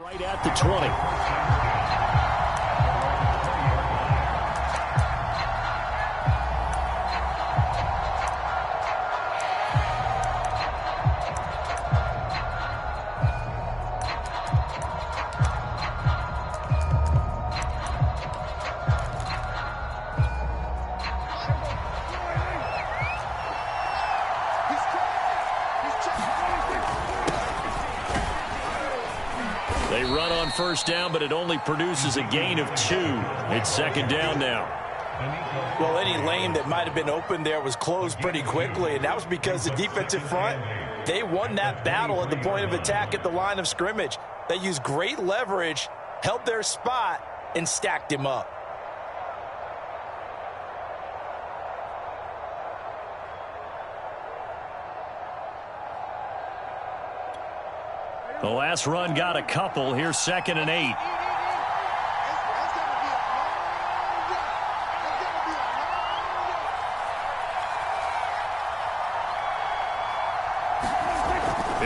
Right at the 20. They run on first down, but it only produces a gain of 2. It's second down now. Well, any lane that might have been open there was closed pretty quickly, and that was because the defensive front, they won that battle at the point of attack at the line of scrimmage. They used great leverage, held their spot, and stacked him up. The last run got a couple. Here's 2nd and 8.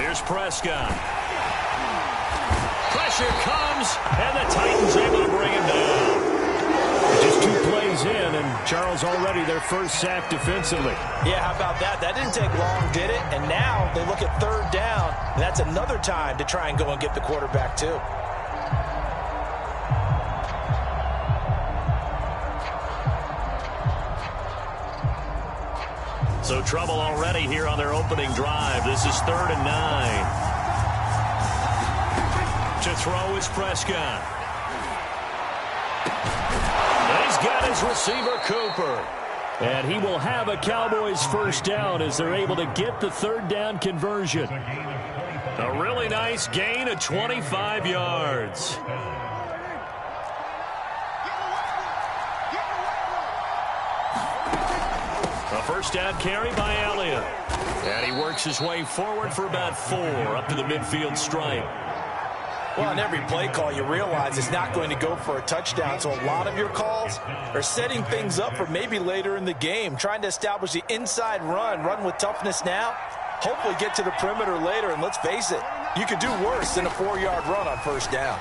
Here's Prescott. Pressure comes, and the Titans able to bring him down. Just 2 plays in, and Charles already their first sack defensively. Yeah, how about that? That didn't take long, did it? And now they look at 3rd down, and that's another time to try and go and get the quarterback too. So trouble already here on their opening drive. This is 3rd and 9. To throw is Prescott. He's got his receiver, Cooper. And he will have a Cowboys first down as they're able to get the 3rd down conversion. A really nice gain of 25 yards. A first down carry by Elliott. And he works his way forward for about 4 up to the midfield stripe. Well, on every play call, you realize it's not going to go for a touchdown. So a lot of your calls are setting things up for maybe later in the game, trying to establish the inside run with toughness now, hopefully get to the perimeter later. And let's face it, you could do worse than a 4-yard run on first down.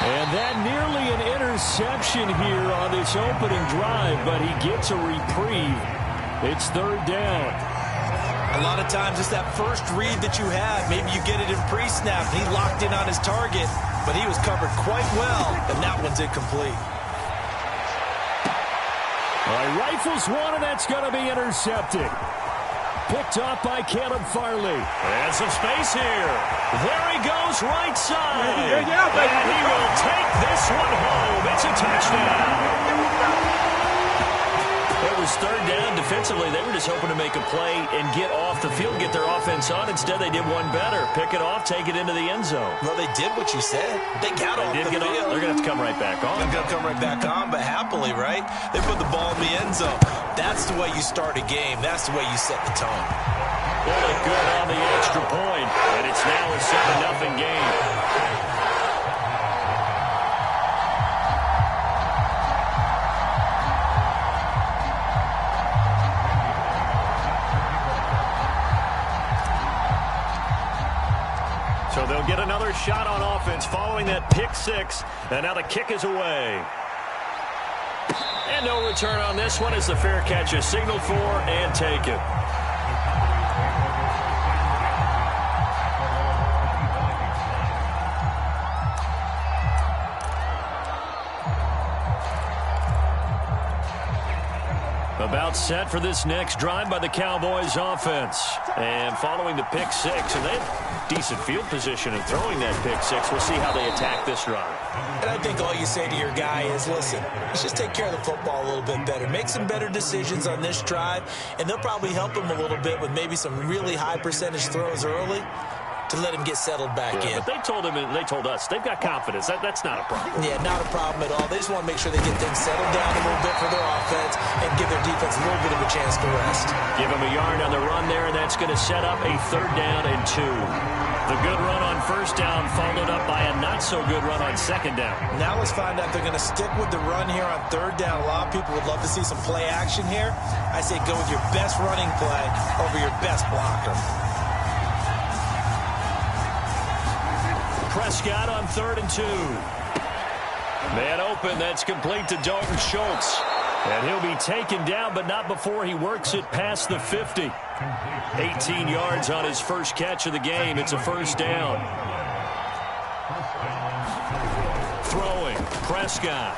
And that nearly an interception here on this opening drive, but he gets a reprieve. It's 3rd down. A lot of times it's that first read that you have. Maybe you get it in pre-snap. He locked in on his target, but he was covered quite well, and that one's incomplete. All right, rifles one, and that's going to be intercepted. Picked off by Caleb Farley. And some space here. There he goes, right side. And he will take this one home. It's a touchdown. It was 3rd down. Defensively, they were just hoping to make a play and get off the field, get their offense on. Instead, they did one better. Pick it off, take it into the end zone. Well, they did what you said. They got off the field. They're going to have to come right back on. They're going to come right back on, but happily, right? They put the ball in the end zone. That's the way you start a game. That's the way you set the tone. Really good on the extra point, and it's now a 7-0 game. So they'll get another shot on offense following that pick 6, and now the kick is away. And no return on this one as the fair catch is signaled for and taken. About set for this next drive by the Cowboys offense. And following the pick 6, and they have decent field position in throwing that pick 6. We'll see how they attack this drive. And I think all you say to your guy is, listen, let's just take care of the football a little bit better. Make some better decisions on this drive, and they'll probably help him a little bit with maybe some really high percentage throws early to let him get settled back in. But they told him, and they told us, they've got confidence. That's not a problem. Yeah, not a problem at all. They just want to make sure they get things settled down a little bit for their offense and give their defense a little bit of a chance to rest. Give them a yard on the run there, and that's going to set up a 3rd down and 2. The good run on first down followed up by a not-so-good run on 2nd down. Now let's find out if they're going to stick with the run here on 3rd down. A lot of people would love to see some play action here. I say go with your best running play over your best blocker. Prescott on 3rd and 2. Man open, that's complete to Dalton Schultz. And he'll be taken down, but not before he works it past the 50. 18 yards on his first catch of the game. It's a first down. Throwing, Prescott.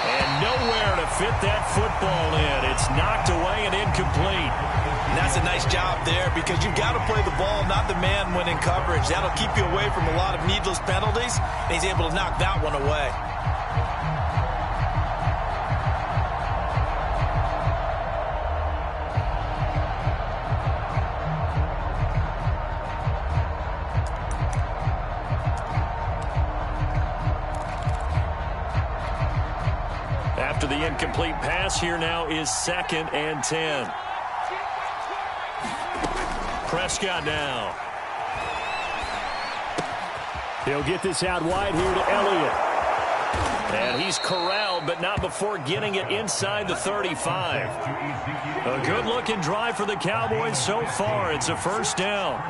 And nowhere to fit that football in. It's knocked away and incomplete. And that's a nice job there because you've got to play the ball, not the man when in coverage. That'll keep you away from a lot of needless penalties, and he's able to knock that one away. After the incomplete pass, here now is 2nd and 10. Prescott now. He'll get this out wide here to Elliott. And he's corralled, but not before getting it inside the 35. A good-looking drive for the Cowboys so far. It's a first down.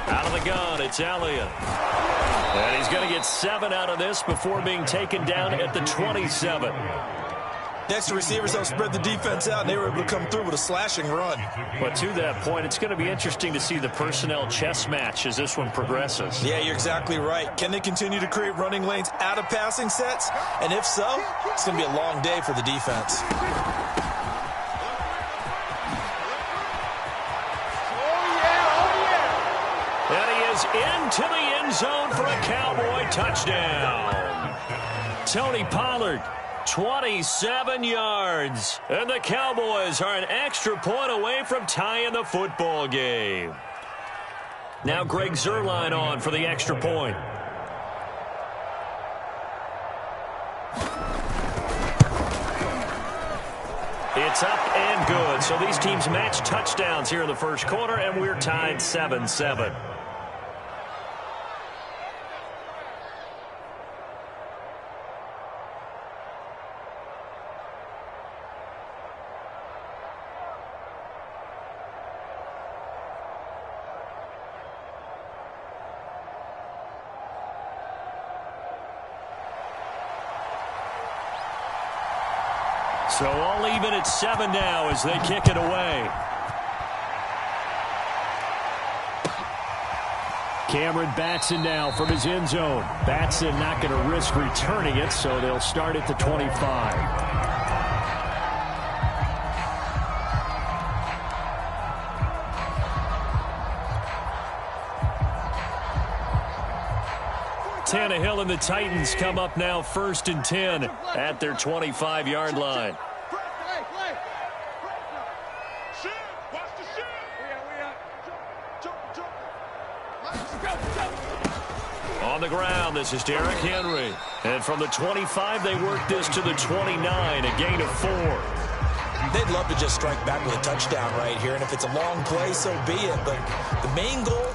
Out of the gun, it's Elliott. And he's going to get 7 out of this before being taken down at the 27. Next, the receivers help spread the defense out, and they were able to come through with a slashing run. But to that point, it's going to be interesting to see the personnel chess match as this one progresses. Yeah, you're exactly right. Can they continue to create running lanes out of passing sets? And if so, it's going to be a long day for the defense. And he is into the end zone for a Cowboy touchdown. Tony Pollard, 27 yards. And the Cowboys are an extra point away from tying the football game. Now Greg Zuerlein on for the extra point. It's up and good. So these teams match touchdowns here in the first quarter, and we're tied 7-7. So all even at 7 now as they kick it away. Cameron Batson now from his end zone. Batson not going to risk returning it, so they'll start at the 25. Tannehill and the Titans come up now 1st and 10 at their 25-yard line. On the ground, this is Derrick Henry. And from the 25, they work this to the 29, a gain of 4. They'd love to just strike back with a touchdown right here, and if it's a long play, so be it. But the main goal,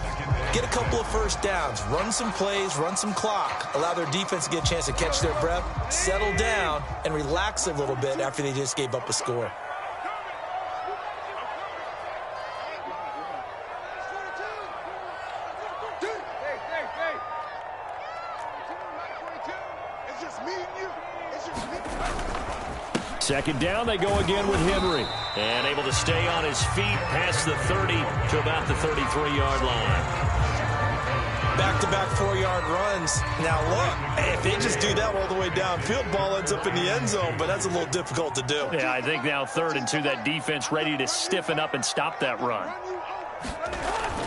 get a couple of first downs, run some plays, run some clock, allow their defense to get a chance to catch their breath, settle down, and relax a little bit after they just gave up a score. Second down, they go again with Henry. And able to stay on his feet past the 30 to about the 33-yard line. Back-to-back 4-yard runs. Now, look, if they just do that all the way downfield, ball ends up in the end zone, but that's a little difficult to do. Yeah, I think now 3rd and 2, that defense ready to stiffen up and stop that run.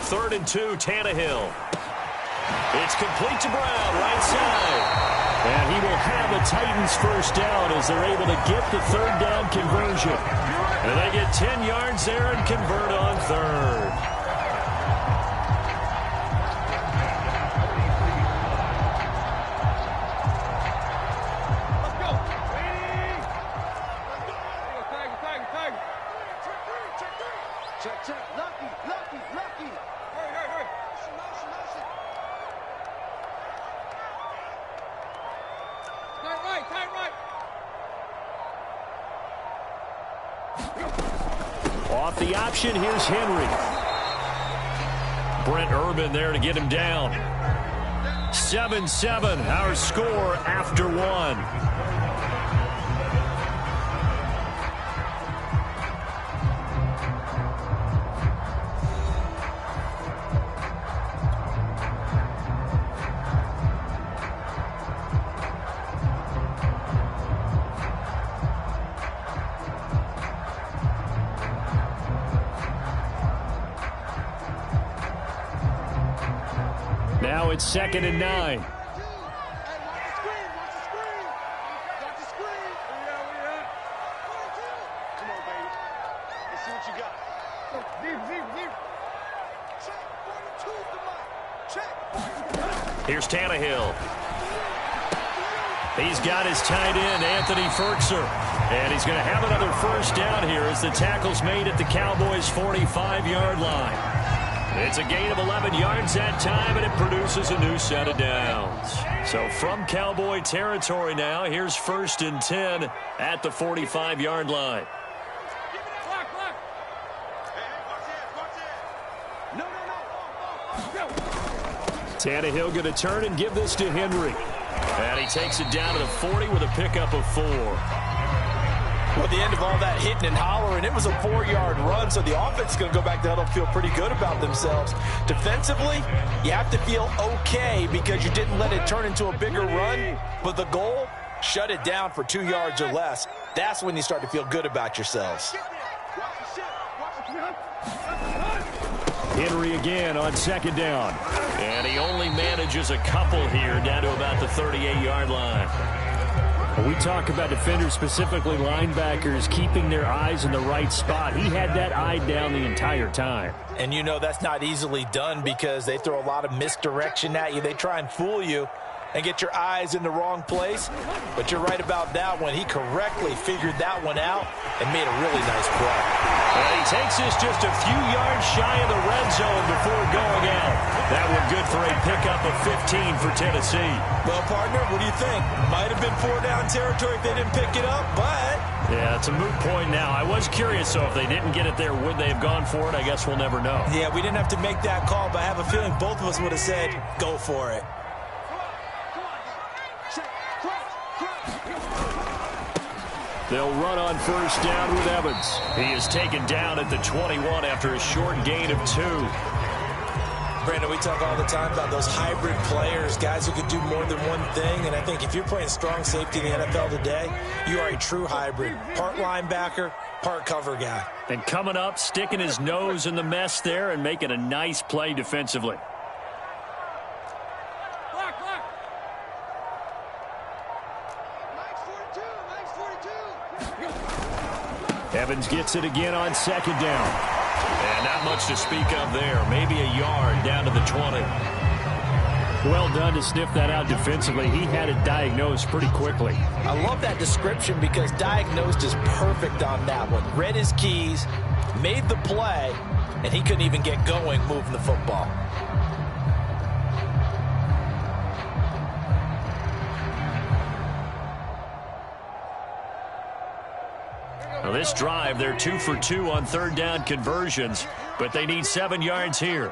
3rd and 2, Tannehill. It's complete to Brown, right side. And he will have the Titans first down as they're able to get the 3rd down conversion. And they get 10 yards there and convert on 3rd. Off the option, here's Henry. Brent Urban there to get him down. 7-7, our score after one. Now it's 2nd and 9. Here's Tannehill. He's got his tight end, Anthony Ferkser. And he's going to have another first down here as the tackle's made at the Cowboys' 45-yard line. It's a gain of 11 yards that time, and it produces a new set of downs. So from Cowboy territory now, here's 1st and 10 at the 45-yard line. Tannehill going to turn and give this to Henry. And he takes it down to the 40 with a pickup of 4. Well, at the end of all that hitting and hollering, it was a 4-yard run, so the offense is going to go back to huddle and feel pretty good about themselves. Defensively, you have to feel okay because you didn't let it turn into a bigger run, but the goal, shut it down for 2 yards or less. That's when you start to feel good about yourselves. Henry again on 2nd down. And he only manages a couple here down to about the 38-yard line. We talk about defenders, specifically linebackers, keeping their eyes in the right spot. He had that eye down the entire time. And you know that's not easily done because they throw a lot of misdirection at you. They try and fool you and get your eyes in the wrong place. But you're right about that one. He correctly figured that one out and made a really nice play. And he takes this just a few yards shy of the red zone before going out. That one good for a pickup of 15 for Tennessee. Well, partner, what do you think? Might have been 4-down territory if they didn't pick it up, but... Yeah, it's a moot point now. I was curious, so if they didn't get it there, would they have gone for it? I guess we'll never know. Yeah, we didn't have to make that call, but I have a feeling both of us would have said, go for it. They'll run on 1st down with Evans. He is taken down at the 21 after a short gain of 2. Brandon, we talk all the time about those hybrid players, guys who can do more than one thing. And I think if you're playing strong safety in the NFL today, you are a true hybrid. Part linebacker, part cover guy. And coming up, sticking his nose in the mess there and making a nice play defensively. Evans gets it again on 2nd down. And not much to speak of there. Maybe a yard down to the 20. Well done to sniff that out defensively. He had it diagnosed pretty quickly. I love that description because diagnosed is perfect on that one. Read his keys, made the play, and he couldn't even get going moving the football. Now this drive, they're 2 for 2 on 3rd down conversions, but they need 7 yards here.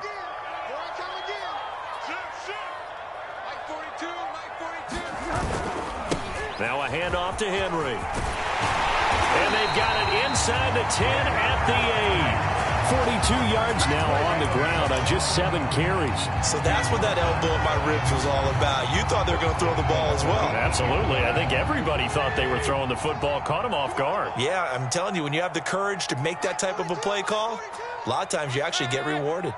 Now a handoff to Henry. And they've got it inside the 10 at the 8. 42 yards now on the ground on just 7 carries. So that's what that elbow in my ribs was all about. You thought they were going to throw the ball as well. Absolutely. I think everybody thought they were throwing the football, caught him off guard. Yeah, I'm telling you, when you have the courage to make that type of a play call, a lot of times you actually get rewarded.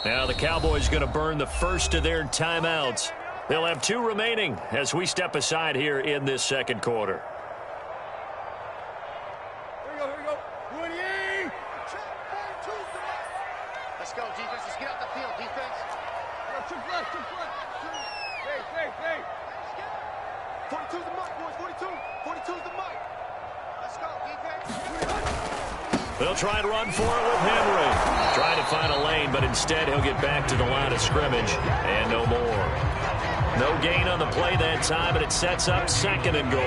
Now the Cowboys going to burn the first of their timeouts. They'll have 2 remaining as we step aside here in this 2nd quarter. They'll try and run for it with Henry. Trying to find a lane, but instead he'll get back to the line of scrimmage and no more. No gain on the play that time, but it sets up 2nd and goal.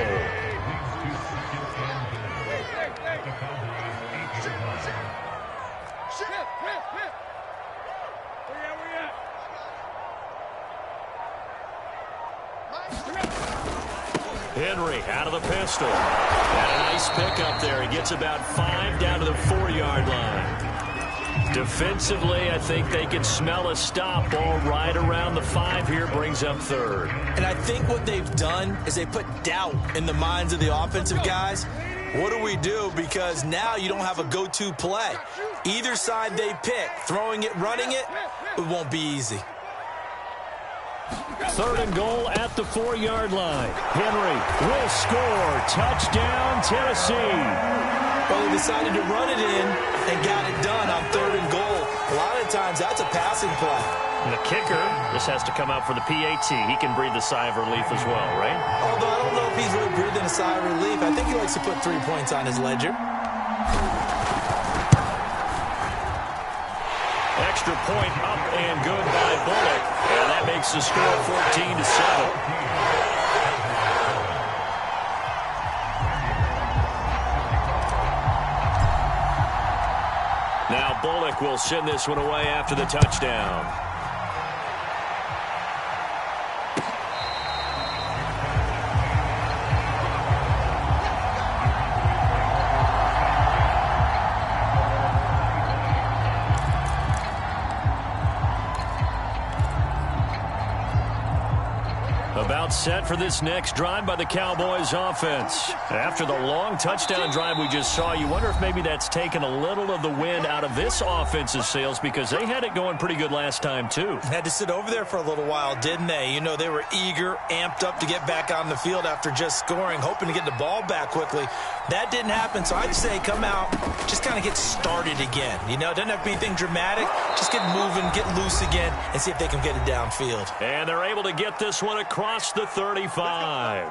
Henry out of the pistol. And a nice pickup there. He gets about 5 down to the 4-yard line. Defensively, I think they can smell a stop. Ball right around the 5 here, brings up 3rd. And I think what they've done is they put doubt in the minds of the offensive guys. What do we do? Because now you don't have a go-to play. Either side they pick, throwing it, running it, it won't be easy. 3rd and goal at the 4-yard line. Henry will score. Touchdown, Tennessee. Well, they decided to run it in and got it done on 3rd and goal. A lot of times that's a passing play. And the kicker, this has to come out for the PAT. He can breathe a sigh of relief as well, right? Although I don't know if he's really breathing a sigh of relief. I think he likes to put 3 points on his ledger. Extra point up and good by Bullock. And that makes the score 14-7. Now Bullock will send this one away after the touchdown. About set for this next drive by the Cowboys offense. After the long touchdown drive we just saw, you wonder if maybe that's taken a little of the wind out of this offense's sails, because they had it going pretty good last time too. Had to sit over there for a little while, didn't they? You know, they were eager, amped up to get back on the field after just scoring, hoping to get the ball back quickly. That didn't happen, so I'd say come out, just kind of get started again. You know, it doesn't have to be anything dramatic. Just get moving, get loose again, and see if they can get it downfield. And they're able to get this one across the 35.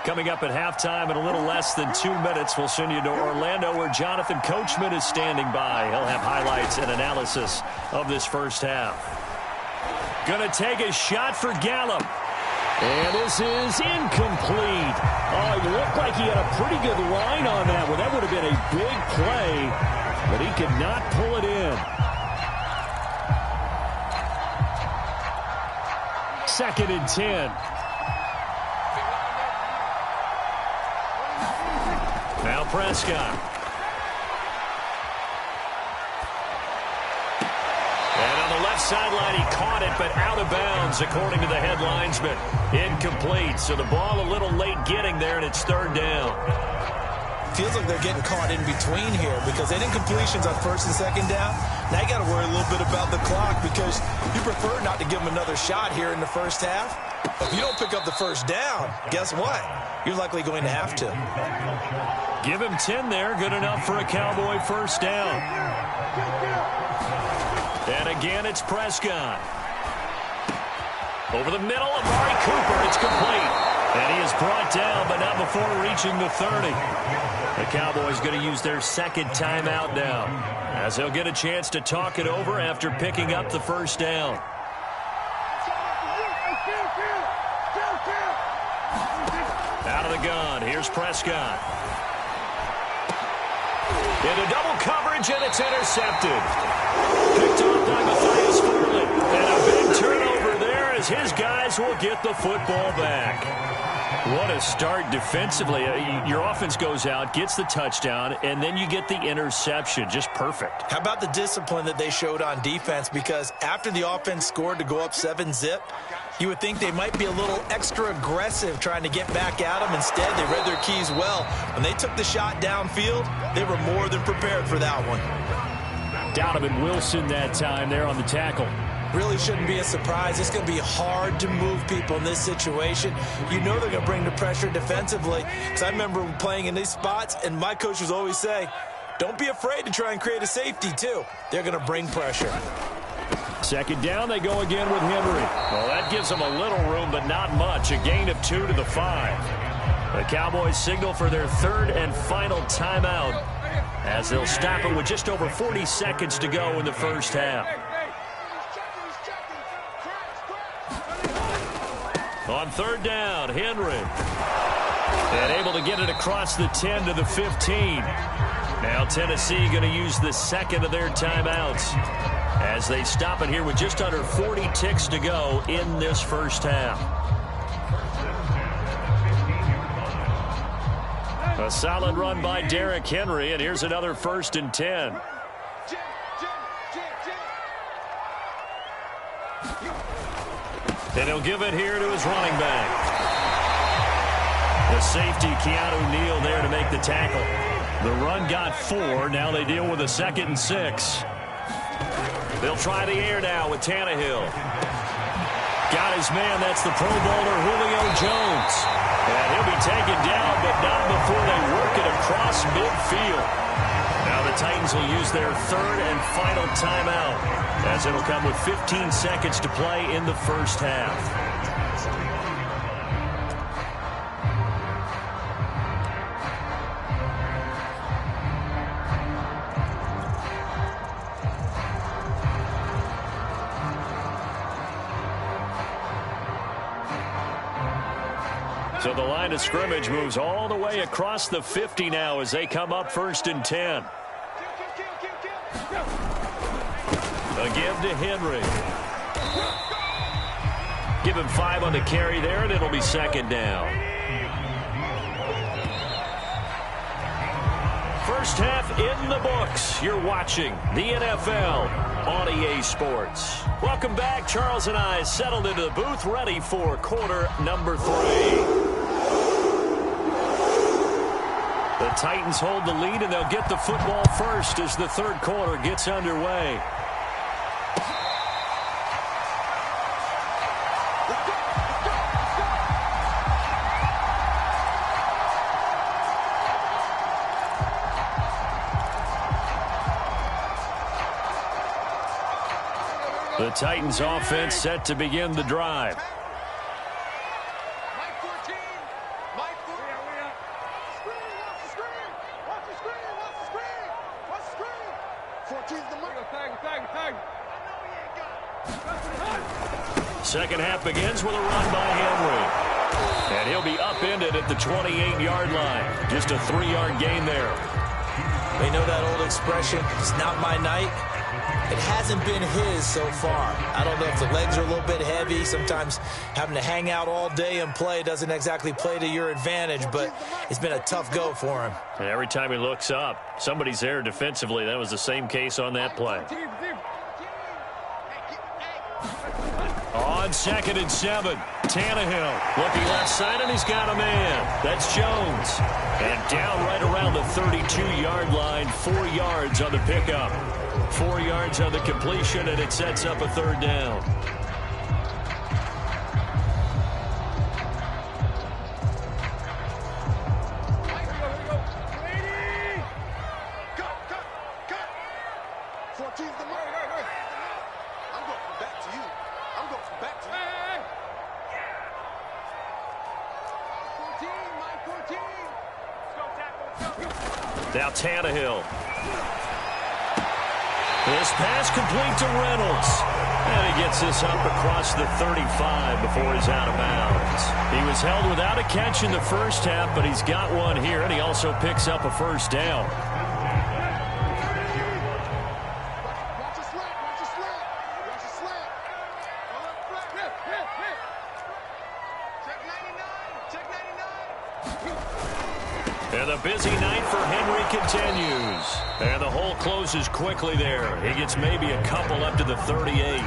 Coming up at halftime in a little less than 2 minutes, we'll send you to Orlando where Jonathan Coachman is standing by. He'll have highlights and analysis of this first half. Gonna take a shot for Gallup. And this is incomplete. Oh, it looked like he had a pretty good line on that one. That would have been a big play, but he could not pull it in. 2nd and 10. Now Prescott. And on the left sideline, he caught it, but out of bounds, according to the head linesman. Incomplete, so the ball a little late getting there, and it's 3rd down. Feels like they're getting caught in between here because they didn't completions on 1st and 2nd down. Now you got to worry a little bit about the clock because you prefer not to give them another shot here in the first half. If you don't pick up the 1st down, guess what? You're likely going to have to. Give him 10 there. Good enough for a Cowboy 1st down. And again, it's Prescott. Over the middle, Amari Cooper. It's complete. And he is brought down, but not before reaching the 30. The Cowboys going to use their 2nd timeout now, as they'll get a chance to talk it over after picking up the 1st down. Out of the gun, here's Prescott. Into double coverage, and it's intercepted. Picked off by Matthias Farley. And a big turnover there as his guys will get the football back. What a start defensively. Your offense goes out, gets the touchdown, and then you get the interception. Just perfect. How about the discipline that they showed on defense? Because after the offense scored to go up 7-zip, you would think they might be a little extra aggressive trying to get back at them. Instead, they read their keys well. When they took the shot downfield, they were more than prepared for that one. Donovan Wilson that time there on the tackle. Really shouldn't be a surprise. It's going to be hard to move people in this situation. You know they're going to bring the pressure defensively. Because I remember playing in these spots, and my coach was always saying, don't be afraid to try and create a safety, too. They're going to bring pressure. 2nd down, they go again with Henry. Well, that gives them a little room, but not much. A gain of 2 to the 5. The Cowboys signal for their 3rd and final timeout as they'll stop it with just over 40 seconds to go in the first half. On 3rd down, Henry. And able to get it across the 10 to the 15. Now Tennessee going to use the 2nd of their timeouts as they stop it here with just under 40 ticks to go in this first half. A solid run by Derrick Henry, and here's another 1st and 10. And he'll give it here to his running back. The safety, Keanu Neal, there to make the tackle. The run got 4. Now they deal with a 2nd and 6. They'll try the air now with Tannehill. Got his man. That's the Pro Bowler, Julio Jones. And he'll be taken down, but not before they work it across midfield. Now the Titans will use their 3rd and final timeout, as it'll come with 15 seconds to play in the first half. So the line of scrimmage moves all the way across the 50 now as they come up 1st and 10. A give to Henry. Give him 5 on the carry there, and it'll be 2nd down. First half in the books. You're watching the NFL on EA Sports. Welcome back. Charles and I settled into the booth, ready for quarter number 3. The Titans hold the lead, and they'll get the football first as the 3rd quarter gets underway. The Titans offense set to begin the drive. Second half begins with a run by Henry. And he'll be upended at the 28-yard line. Just a 3-yard gain there. They know that old expression, it's not my night. It hasn't been his so far. I don't know if the legs are a little bit heavy. Sometimes having to hang out all day and play doesn't exactly play to your advantage, but it's been a tough go for him. And every time he looks up, somebody's there defensively. That was the same case on that play. On 2nd and 7, Tannehill looking left side, and he's got a man. That's Jones. And down right around the 32-yard line, 4 yards on the pickup. 4 yards on the completion, and it sets up a 3rd down. Now Tannehill. This pass complete to Reynolds. And he gets this up across the 35 before he's out of bounds. He was held without a catch in the first half, but he's got one here, and he also picks up a 1st down. And the busy night for Henry continues. And the hole closes quickly there. He gets maybe a couple up to the 38.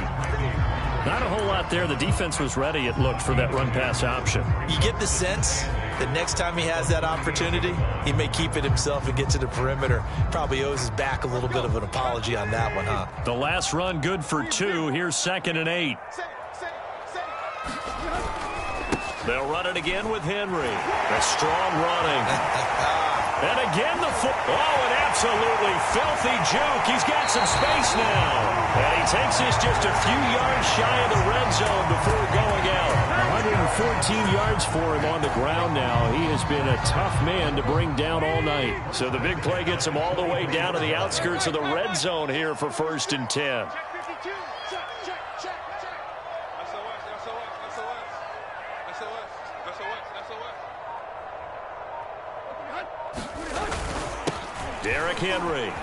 Not a whole lot there. The defense was ready, it looked, for that run-pass option. You get the sense that next time he has that opportunity, he may keep it himself and get to the perimeter. Probably owes his back a little bit of an apology on that one, huh? The last run good for 2. Here's 2nd and 8. They'll run it again with Henry. A strong running. And again the foot. Oh, an absolutely filthy juke. He's got some space now. And he takes this just a few yards shy of the red zone before going out. 114 yards for him on the ground now. He has been a tough man to bring down all night. So the big play gets him all the way down to the outskirts of the red zone here for 1st and 10. Derrick Henry.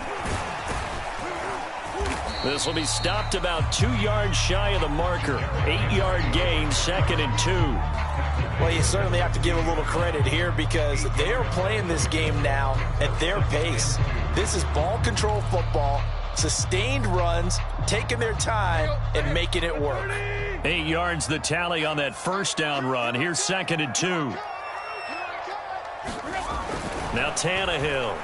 This will be stopped about 2 yards shy of the marker. 8-yard gain, 2nd and 2. Well, you certainly have to give a little credit here because they are playing this game now at their pace. This is ball control football, sustained runs, taking their time, and making it work. 8 yards the tally on that first down run. Here's 2nd and 2. Now Tannehill.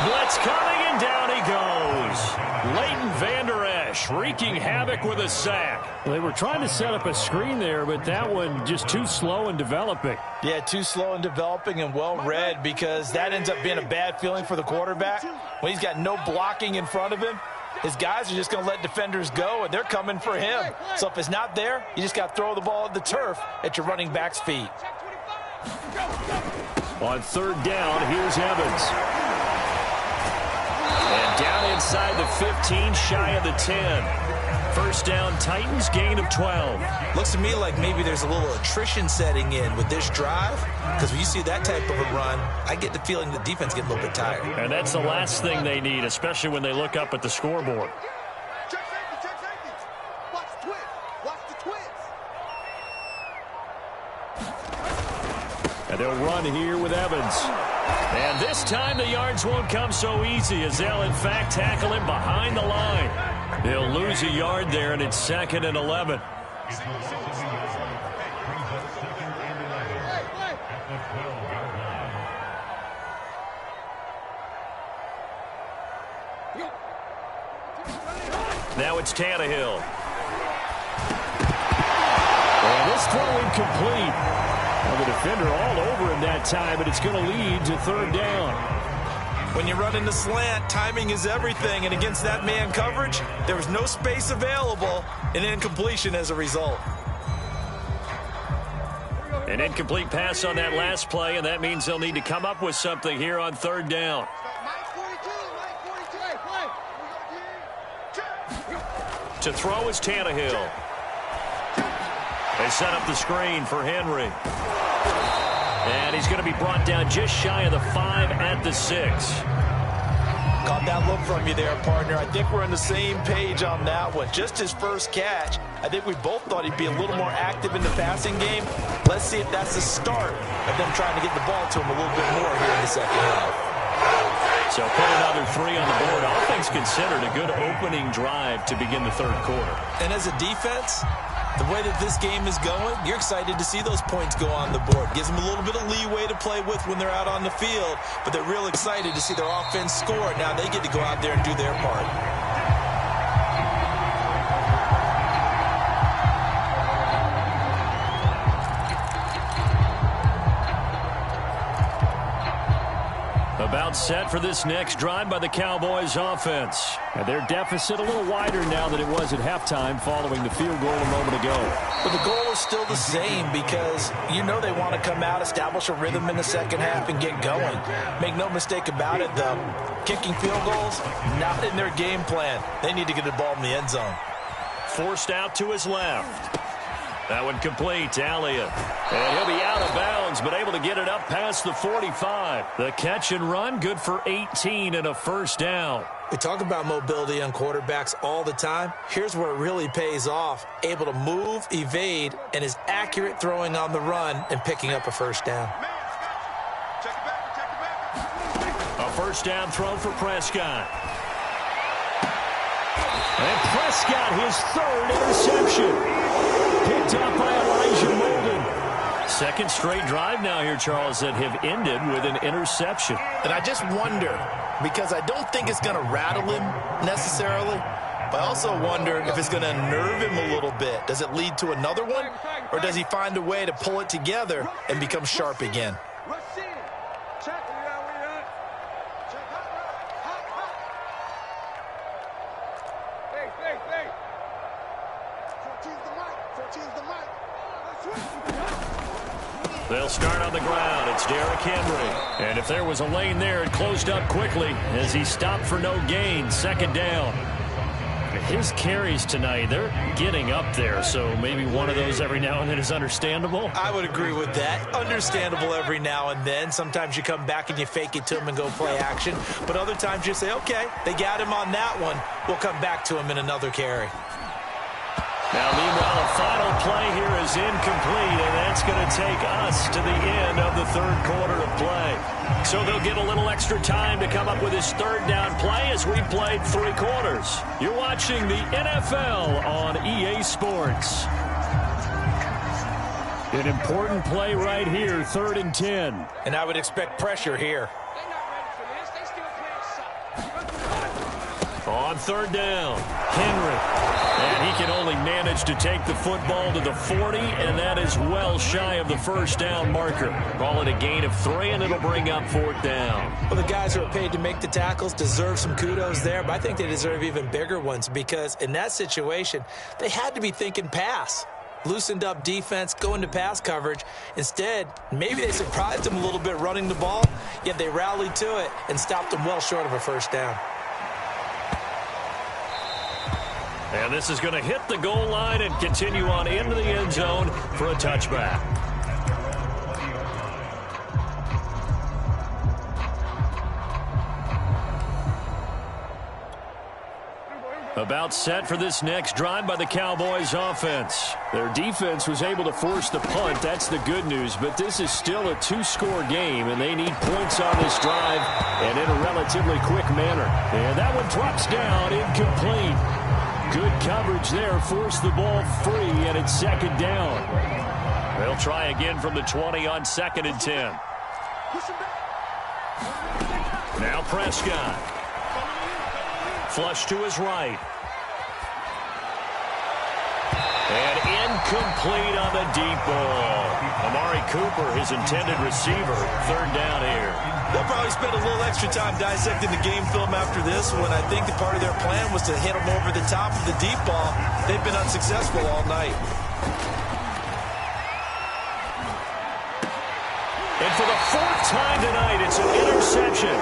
Blitz coming, and down he goes. Leighton Vander Esch wreaking havoc with a sack. They were trying to set up a screen there, but that one just too slow in developing. Yeah, too slow in developing and well read because that ends up being a bad feeling for the quarterback. When he's got no blocking in front of him, his guys are just going to let defenders go, and they're coming for him. So if it's not there, you just got to throw the ball at the turf at your running back's feet. On 3rd down, here's Evans. And down inside the 15, shy of the 10. First down, Titans, gain of 12. Looks to me like maybe there's a little attrition setting in with this drive, because when you see that type of a run, I get the feeling the defense gets a little bit tired. And that's the last thing they need, especially when they look up at the scoreboard. Check safety. Watch the twist. And they'll run here with Evans. And this time the yards won't come so easy as they'll, in fact, tackle him behind the line. They'll lose a yard there, and it's 2nd and 11. Now it's Tannehill. And this throw incomplete. Well, the defender all over him that time, but it's going to lead to 3rd down. When you run into slant, timing is everything, and against that man coverage, there was no space available, and incompletion as a result. An incomplete pass on that last play, and that means they'll need to come up with something here on 3rd down. To throw is Tannehill. They set up the screen for Henry. And he's going to be brought down just shy of the 5 at the 6. Caught that look from you there, partner. I think we're on the same page on that one. Just his first catch. I think we both thought he'd be a little more active in the passing game. Let's see if that's the start of them trying to get the ball to him a little bit more here in the second half. So put another 3 on the board. All things considered, a good opening drive to begin the 3rd quarter. And as a defense, the way that this game is going, you're excited to see those points go on the board. Gives them a little bit of leeway to play with when they're out on the field, but they're real excited to see their offense score. Now they get to go out there and do their part. About set for this next drive by the Cowboys offense. And their deficit a little wider now than it was at halftime following the field goal a moment ago. But the goal is still the same because you know they want to come out, establish a rhythm in the second half, and get going. Make no mistake about it, though. Kicking field goals, not in their game plan. They need to get the ball in the end zone. Forced out to his left. That one complete to Elliott. And he'll be out of bounds, but able to get it up past the 45. The catch and run, good for 18 and a first down. We talk about mobility on quarterbacks all the time. Here's where it really pays off. Able to move, evade, and is accurate throwing on the run and picking up a first down. A first down throw for Prescott. And Prescott, his 3rd interception. Picked up by Elijah Molden. Second straight drive now here, Charles, that have ended with an interception. And I just wonder, because I don't think it's going to rattle him necessarily, but I also wonder if it's going to unnerve him a little bit. Does it lead to another one, or does he find a way to pull it together and become sharp again? They'll start on the ground. It's Derrick Henry. And if there was a lane there, it closed up quickly as he stopped for no gain. 2nd down. His carries tonight, they're getting up there, so maybe one of those every now and then is understandable. I would agree with that. Understandable every now and then. Sometimes you come back and you fake it to him and go play action. But other times you say, okay, they got him on that one. We'll come back to him in another carry. Now, meanwhile, the final play here is incomplete, and that's going to take us to the end of the third quarter of play. So they'll get a little extra time to come up with his third down play as we played 3 quarters. You're watching the NFL on EA Sports. An important play right here, 3rd and 10. And I would expect pressure here. On 3rd down, Henry. And he can only manage to take the football to the 40, and that is well shy of the first down marker. Call it a gain of 3, and it'll bring up 4th down. Well, the guys who are paid to make the tackles deserve some kudos there, but I think they deserve even bigger ones because in that situation, they had to be thinking pass. Loosened up defense, going to pass coverage. Instead, maybe they surprised them a little bit running the ball, yet they rallied to it and stopped them well short of a first down. And this is going to hit the goal line and continue on into the end zone for a touchback. About set for this next drive by the Cowboys offense. Their defense was able to force the punt. That's the good news. But this is still a 2-score game, and they need points on this drive and in a relatively quick manner. And that one drops down, incomplete. Good coverage there, forced the ball free, and it's 2nd down. They'll try again from the 20 on 2nd and 10. Now Prescott. Flush to his right. And incomplete on the deep ball. Amari Cooper, his intended receiver, 3rd down here. They'll probably spend a little extra time dissecting the game film after this one. I think the part of their plan was to hit them over the top of the deep ball. They've been unsuccessful all night. And for the 4th time tonight, it's an interception.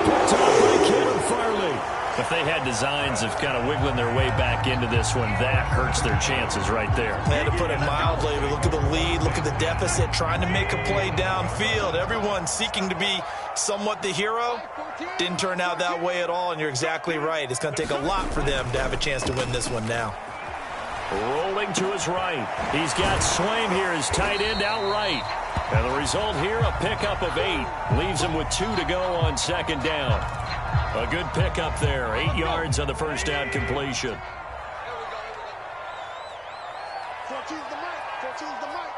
Picked up by Caleb Farley. If they had designs of kind of wiggling their way back into this one, that hurts their chances right there. They had to put it mildly, but look at the lead, look at the deficit, trying to make a play downfield. Everyone seeking to be somewhat the hero. Didn't turn out that way at all, and you're exactly right. It's going to take a lot for them to have a chance to win this one now. Rolling to his right. He's got Swaim here, his tight end outright. And the result here, a pickup of 8. Leaves him with 2 to go on 2nd down. A good pickup there. 8 yards on the first down completion. 14's the mic. 14's the mic.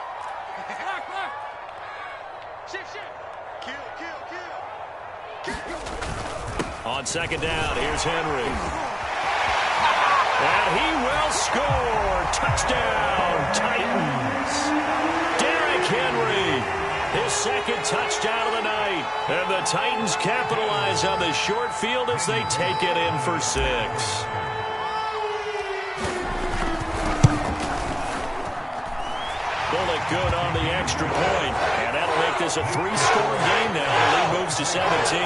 Shift. Kill. On 2nd down, here's Henry. And he will score. Touchdown, Titans. Derrick Henry, his 2nd touchdown of the night. And the Titans capitalize on the short field as they take it in for 6. Bullock good on the extra point. And that'll make this a 3-score game now. The lead moves to 17.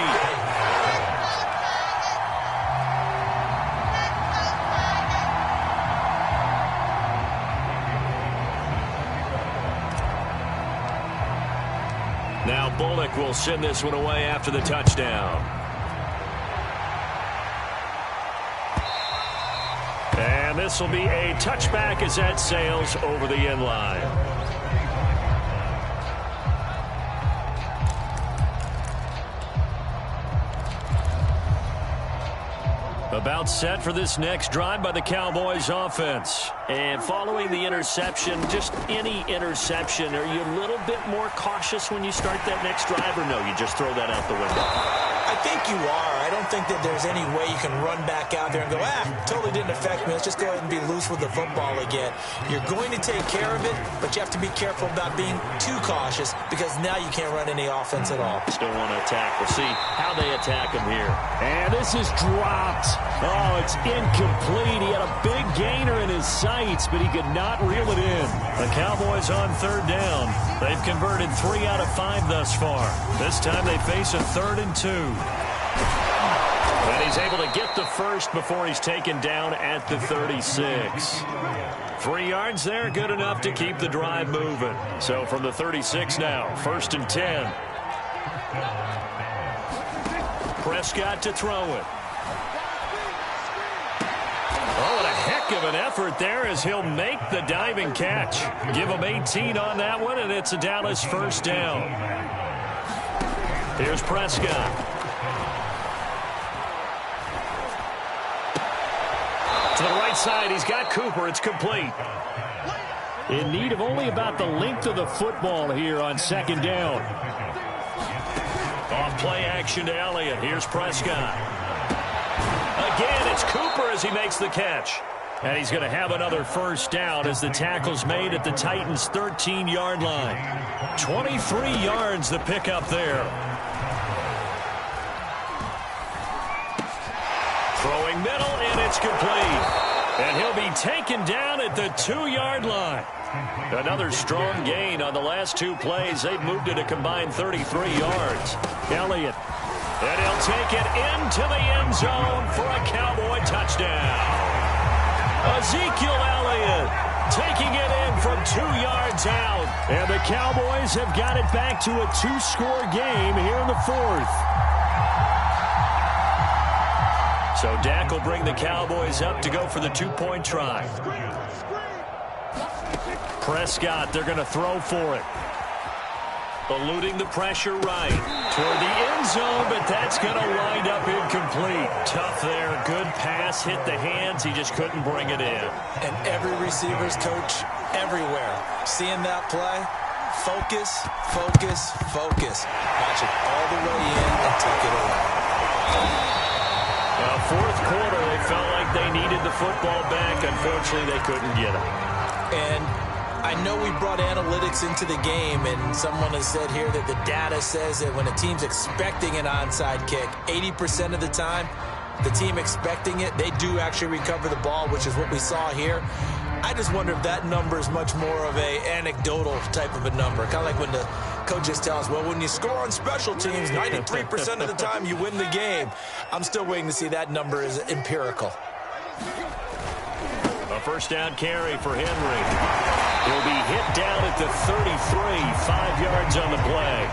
Now Bullock will send this one away after the touchdown. And this will be a touchback as that sails over the end line. About set for this next drive by the Cowboys offense. And following the interception, just any interception, are you a little bit more cautious when you start that next drive, or no, you just throw that out the window? I think you are. I don't think that there's any way you can run back out there and go, totally didn't affect me. Let's just go ahead and be loose with the football again. You're going to take care of it, but you have to be careful about being too cautious because now you can't run any offense at all. Still want to attack. We'll see how they attack him here. And this is dropped. Oh, it's incomplete. He had a big gainer in his sights, but he could not reel it in. The Cowboys on 3rd down. They've converted 3 out of 5 thus far. This time they face a 3rd and 2. And he's able to get the first before he's taken down at the 36. 3 yards there, good enough to keep the drive moving. So from the 36 now, 1st and 10. Prescott to throw it. Oh, and a heck heck of an effort there as he'll make the diving catch. Give him 18 on that one, and it's a Dallas first down. Here's Prescott. To the right side, he's got Cooper. It's complete. In need of only about the length of the football here on second down. Off play action to Elliott. Here's Prescott. Again, it's Cooper as he makes the catch. And he's going to have another first down as the tackle's made at the Titans' 13-yard line. 23 yards the pickup there. Throwing middle, and it's complete. And he'll be taken down at the 2-yard line. Another strong gain on the last two plays. They've moved it a combined 33 yards. Elliott. And he'll take it into the end zone for a Cowboy touchdown. Ezekiel Elliott taking it in from 2 yards out. And the Cowboys have got it back to a 2-score game here in the fourth. So Dak will bring the Cowboys up to go for the 2-point try. Prescott, they're going to throw for it. Eluding the pressure right toward the end zone, but that's going to wind up incomplete. Tough there. Good pass. Hit the hands. He just couldn't bring it in. And every receiver's coach everywhere. Seeing that play, focus, focus, focus. Watch it all the way in and take it away. Fourth quarter, they felt like they needed the football back. Unfortunately, they couldn't get it. And I know we brought analytics into the game, and someone has said here that the data says that when a team's expecting an onside kick, 80% of the time, the team expecting it, they do actually recover the ball, which is what we saw here. I just wonder if that number is much more of a anecdotal type of a number. Kind of like when the coaches tell us, well, when you score on special teams, 93% of the time you win the game. I'm still waiting to see that number is empirical. A first down carry for Henry. He'll be hit down at the 33, 5 yards on the play.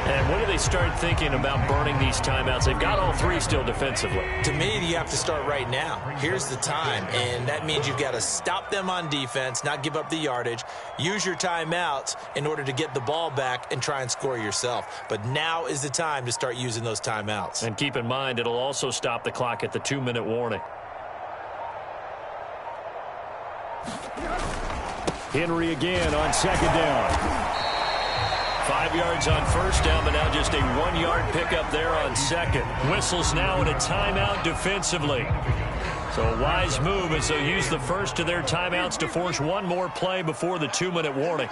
And when do they start thinking about burning these timeouts? They've got all three still defensively. To me, you have to start right now. Here's the time, and that means you've got to stop them on defense, not give up the yardage, use your timeouts in order to get the ball back and try and score yourself. But now is the time to start using those timeouts. And keep in mind, it'll also stop the clock at the 2-minute warning. Henry again on second down. 5 yards on first down, but now just a 1-yard pickup there on second. Whistles now in a timeout defensively. So a wise move as they'll use the first of their timeouts to force one more play before the 2-minute warning.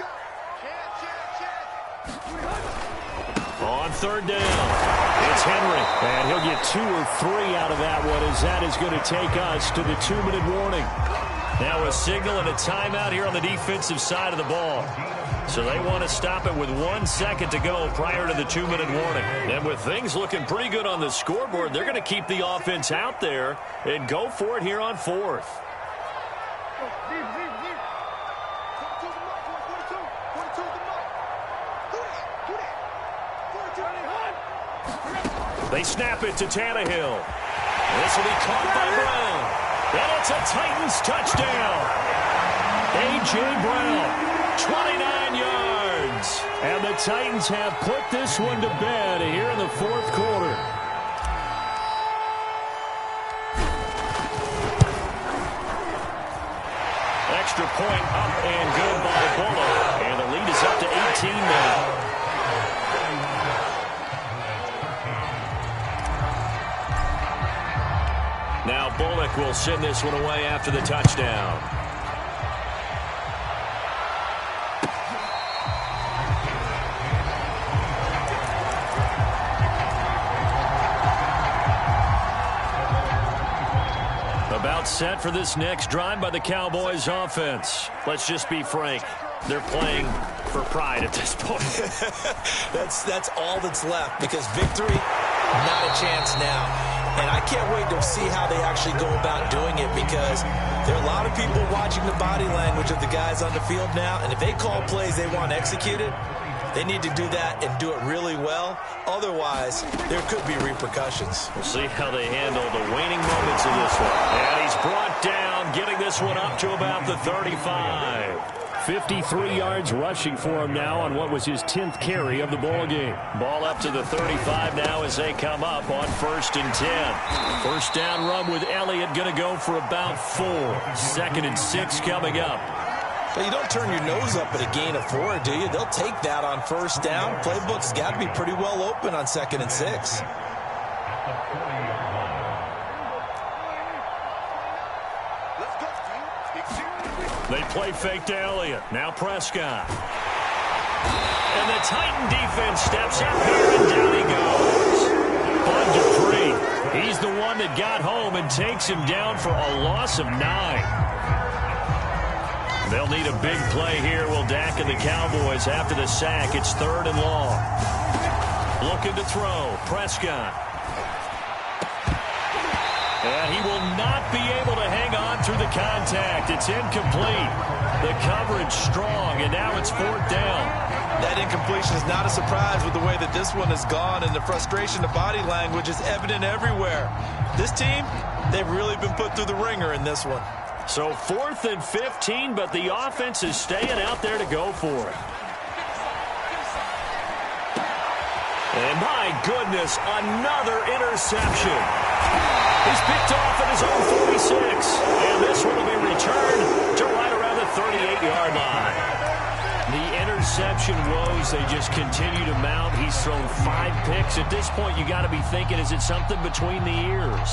On third down, it's Henry. And he'll get 2 or 3 out of that one as that is going to take us to the 2-minute warning. Now a signal and a timeout here on the defensive side of the ball. So they want to stop it with 1 second to go prior to the 2-minute warning. And with things looking pretty good on the scoreboard, they're going to keep the offense out there and go for it here on fourth. They snap it to Tannehill. This will be caught by Brown. And it's a Titans touchdown. A.J. Brown, 29 yards. And the Titans have put this one to bed here in the fourth quarter. Extra point up and good by Bullock. And the lead is up to 18 now. Now Bullock will send this one away after the touchdown. About set for this next drive by the Cowboys offense. Let's just be frank. They're playing for pride at this point. That's all that's left, because victory, not a chance now. And I can't wait to see how they actually go about doing it, because there are a lot of people watching the body language of the guys on the field now, and if they call plays they want executed, they need to do that and do it really well. Otherwise, there could be repercussions. We'll see how they handle the waning moments of this one. And he's brought down getting this one up to about the 35. 53 yards rushing for him now on what was his 10th carry of the ball game. Ball up to the 35 now as they come up on 1st and 10. First down run with Elliott going to go for about 4. 2nd and 6 coming up. But you don't turn your nose up at a gain of 4, do you? They'll take that on 1st down. Playbook's got to be pretty well open on 2nd and 6. They play fake to Elliott. Now Prescott. And the Titan defense steps up here, and down he goes. Bud Dupree. He's the one that got home and takes him down for a loss of 9. They'll need a big play here. Will Dak and the Cowboys after the sack. It's 3rd and long. Looking to throw. Prescott. And he will not be able to hang on through the contact. It's incomplete. The coverage strong, and now it's 4th down. That incompletion is not a surprise with the way that this one has gone, and the frustration, the body language is evident everywhere. This team, they've really been put through the ringer in this one. So 4th and 15, but the offense is staying out there to go for it. And my goodness, another interception. He's picked off at his own 46. And this one will be returned to right around the 38-yard line. The interception woes, they just continue to mount. He's thrown 5 picks. At this point, you got to be thinking, is it something between the ears?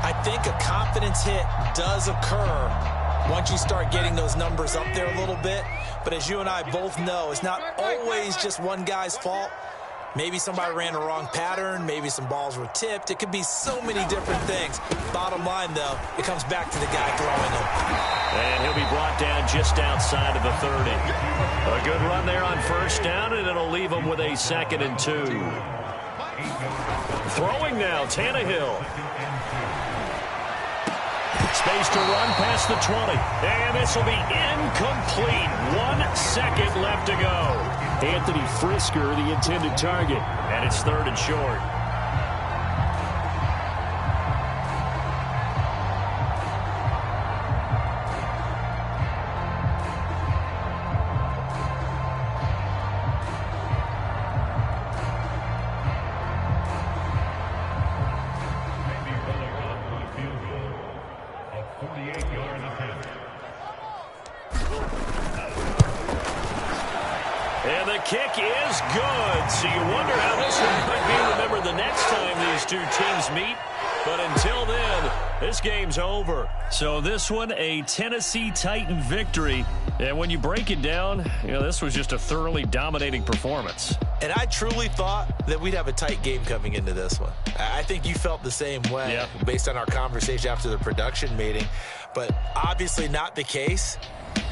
I think a confidence hit does occur once you start getting those numbers up there a little bit. But as you and I both know, it's not always just one guy's fault. Maybe somebody ran a wrong pattern. Maybe some balls were tipped. It could be so many different things. Bottom line, though, it comes back to the guy throwing them. And he'll be brought down just outside of the 30. A good run there on 1st down, and it'll leave him with a 2nd and 2. Throwing now, Tannehill. Space to run past the 20. And this will be incomplete. 1 second left to go. Anthony Frisker, the intended target. And it's 3rd and short. And the kick is good. So you wonder how this one might be remembered the next time these two teams meet. But until then, this game's over. So this one, a Tennessee Titan victory. And when you break it down, you know, this was just a thoroughly dominating performance. And I truly thought that we'd have a tight game coming into this one. I think you felt the same way based on our conversation after the production meeting. But obviously not the case.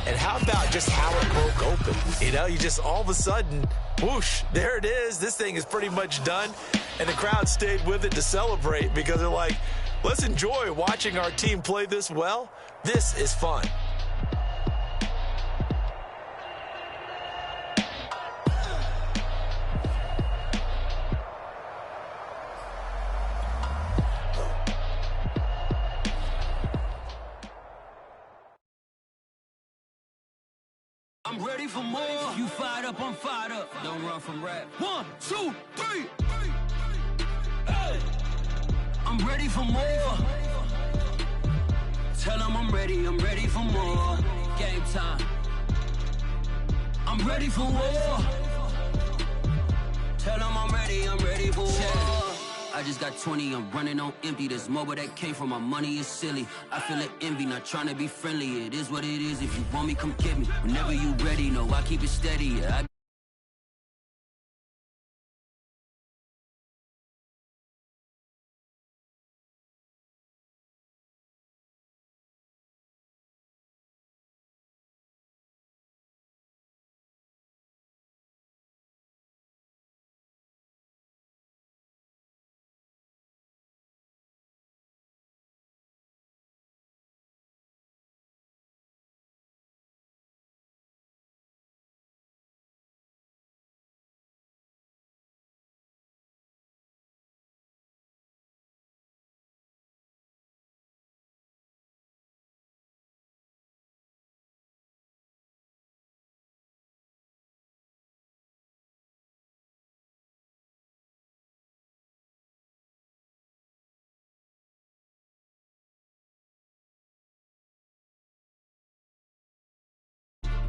And how about just how it broke open? You know, you just all of a sudden, whoosh, there it is. This thing is pretty much done. And the crowd stayed with it to celebrate because they're like, let's enjoy watching our team play this well. This is fun. I'm ready for more. You fired up, I'm fired up. Don't run from rap. 1, 2, 3. Hey. I'm ready for more. Tell them I'm ready for more. Game time. I'm ready for war. Tell them I'm ready for war. I just got 20, I'm running on empty. This mobile that came from my money is silly. I feel it envy, not trying to be friendly. It is what it is. If you want me, come get me. Whenever you ready, no, I keep it steady. Yeah,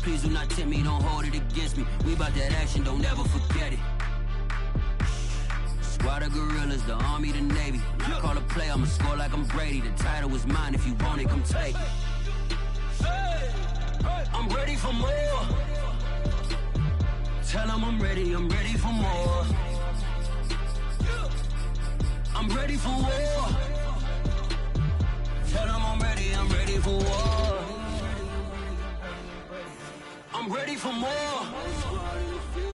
Please do not tempt me, don't hold it against me. We about that action, don't ever forget it. Squad of gorillas, the army, the navy. When I call a play, I'ma score like I'm Brady. The title is mine, if you want it, come take it. I'm ready for more. Tell them I'm ready for more. I'm ready for war. Tell them I'm ready for war. I'm ready for more.